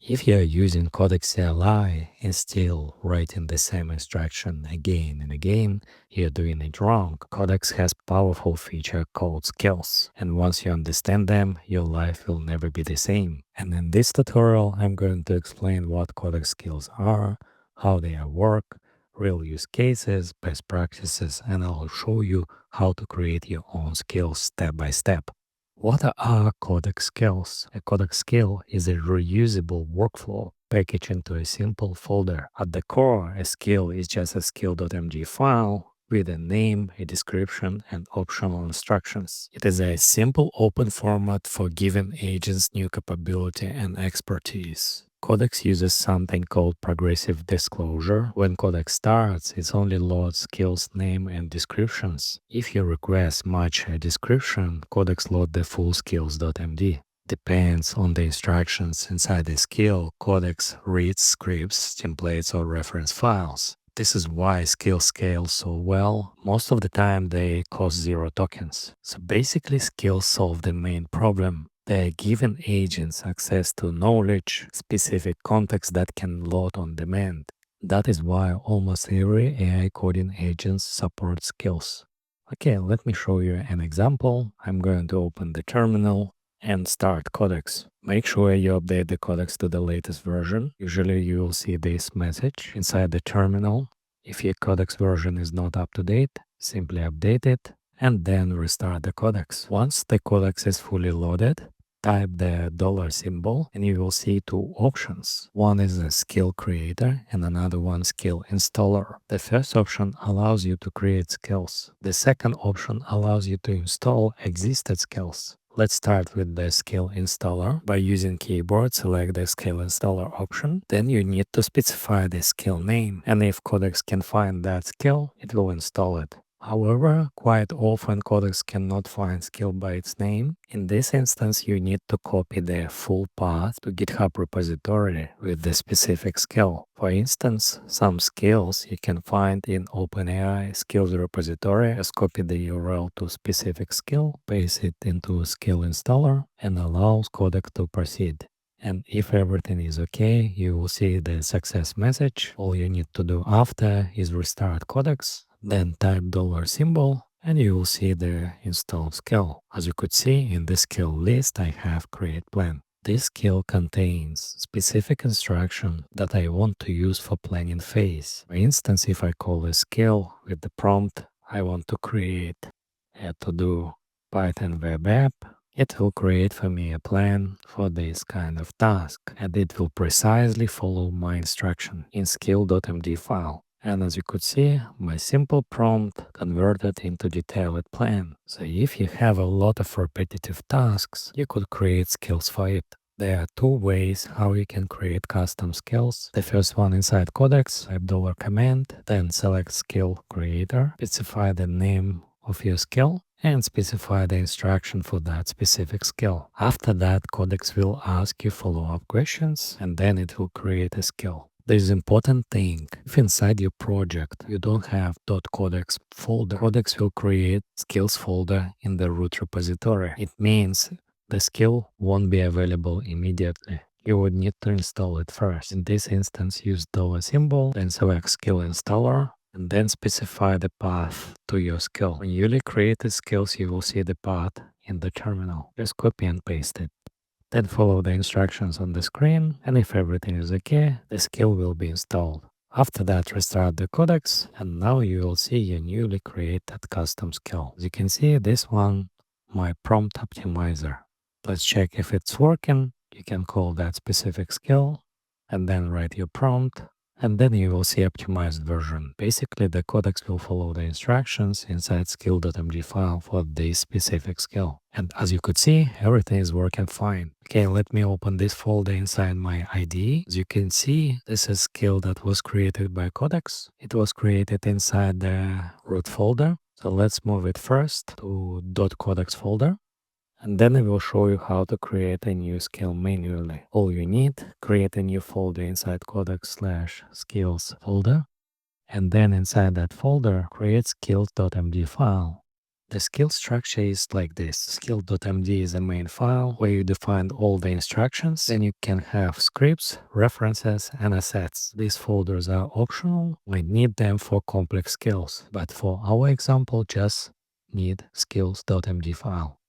If you are using Codex CLI and still writing the same instruction again and again, you're doing it wrong. Codex has powerful feature called skills, and once you understand them, your life will never be the same. And in this tutorial, I'm going to explain what Codex skills are, how they work, real use cases, best practices, and I'll show you how to create your own skills step by step. What are Codex skills? A Codex skill is a reusable workflow packaged into a simple folder. At the core, a skill is just a skill.md file with a name, a description, and optional instructions. It is a simple open format for giving agents new capability and expertise. Codex uses something called progressive disclosure. When Codex starts, it only loads skills name and descriptions. If you request much a description, Codex loads the full skills.md. Depends on the instructions inside the skill, Codex reads scripts, templates, or reference files. This is why skills scale so well. Most of the time they cost 0 tokens. So basically skills solve the main problem. They are giving agents access to knowledge, specific context that can load on demand. That is why almost every AI coding agent supports skills. Okay, let me show you an example. I'm going to open the terminal and start Codex. Make sure you update the Codex to the latest version. Usually you will see this message inside the terminal. If your Codex version is not up to date, simply update it and then restart the Codex. Once the Codex is fully loaded, type the dollar symbol and you will see two options. One is a skill creator and another one skill installer. The first option allows you to create skills. The second option allows you to install existing skills. Let's start with the skill installer. By using keyboard, select the skill installer option. Then you need to specify the skill name, and if Codex can find that skill, it will install it. However, quite often Codex cannot find skill by its name. In this instance, you need to copy the full path to GitHub repository with the specific skill. For instance, some skills you can find in OpenAI Skills repository. Just copy the URL to specific skill, paste it into skill installer, and allows Codex to proceed. And if everything is okay, you will see the success message. All you need to do after is restart Codex, then type dollar symbol, and you will see the installed skill. As you could see in the skill list, I have create plan. This skill contains specific instruction that I want to use for planning phase. For instance, if I call a skill with the prompt, I want to create a to-do Python web app, it will create for me a plan for this kind of task, and it will precisely follow my instruction in skill.md file. And as you could see, my simple prompt converted into detailed plan. So if you have a lot of repetitive tasks, you could create skills for it. There are two ways how you can create custom skills. The first one inside Codex, type dollar command, then select skill creator, specify the name of your skill, and specify the instruction for that specific skill. After that, Codex will ask you follow-up questions, and then it will create a skill. There's an important thing. If inside your project you don't have .codex folder, Codex will create skills folder in the root repository. It means the skill won't be available immediately. You would need to install it first. In this instance, use dollar symbol, then select skill installer, and then specify the path to your skill. When you newly created skills, you will see the path in the terminal. Just copy and paste it. Then follow the instructions on the screen, and if everything is okay, the skill will be installed. After that, restart the Codex, and now you will see your newly created custom skill. As you can see, this one, my prompt optimizer. Let's check if it's working. You can call that specific skill, and then write your prompt, and then you will see optimized version. Basically, the Codex will follow the instructions inside skill.md file for this specific skill. And as you could see, everything is working fine. Okay, let me open this folder inside my IDE. As you can see, this is skill that was created by Codex. It was created inside the root folder. So let's move it first to .codex folder. And then I will show you how to create a new skill manually. All you need, create a new folder inside codex/skills folder. And then inside that folder, create skills.md file. The skill structure is like this. Skill.md is the main file where you define all the instructions. Then you can have scripts, references, and assets. These folders are optional. We need them for complex skills. But for our example, just need skills.md file.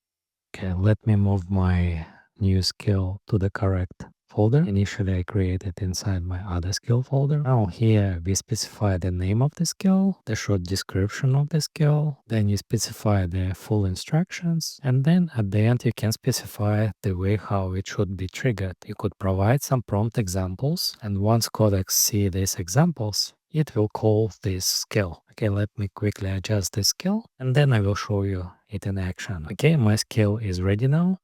Okay, let me move my new skill to the correct folder. Initially, I created inside my other skill folder. Now here we specify the name of the skill, the short description of the skill, then you specify the full instructions, and then at the end you can specify the way how it should be triggered. You could provide some prompt examples, and once Codex see these examples, it will call this skill. Okay, let me quickly adjust this skill, and then I will show you it in action. Okay, my skill is ready now.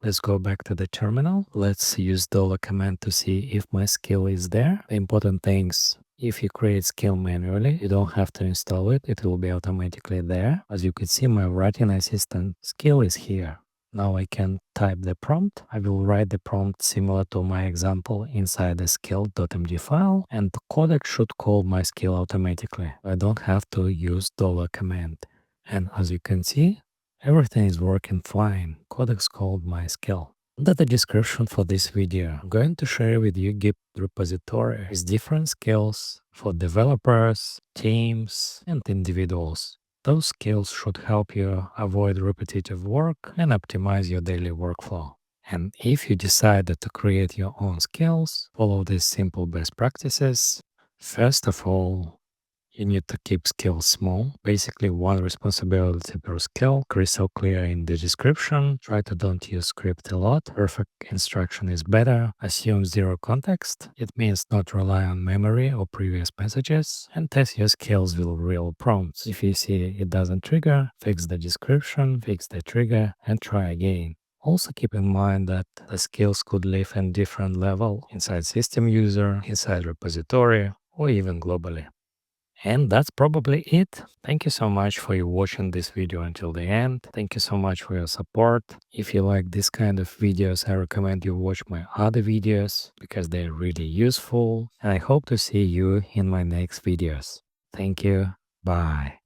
Let's go back to the terminal. Let's use $command to see if my skill is there. The important things, if you create skill manually, you don't have to install it. It will be automatically there. As you can see, my writing assistant skill is here. Now I can type the prompt. I will write the prompt similar to my example inside the skill.md file, and the Codex should call my skill automatically. I don't have to use $command. And as you can see, everything is working fine. Codex called my skill. That's the description for this video. I'm going to share with you Git repository with different skills for developers, teams, and individuals. Those skills should help you avoid repetitive work and optimize your daily workflow. And if you decided to create your own skills, follow these simple best practices. First of all, you need to keep skills small, basically one responsibility per skill, crystal clear in the description. Try to don't use script a lot. Perfect instruction is better. Assume zero context. It means not rely on memory or previous messages, and test your skills with real prompts. If you see it doesn't trigger, fix the description, fix the trigger, and try again. Also keep in mind that the skills could live in different level inside system user, inside repository, or even globally. And that's probably it. Thank you so much for you watching this video until the end. Thank you so much for your support. If you like this kind of videos, I recommend you watch my other videos because they're really useful. And I hope to see you in my next videos. Thank you. Bye.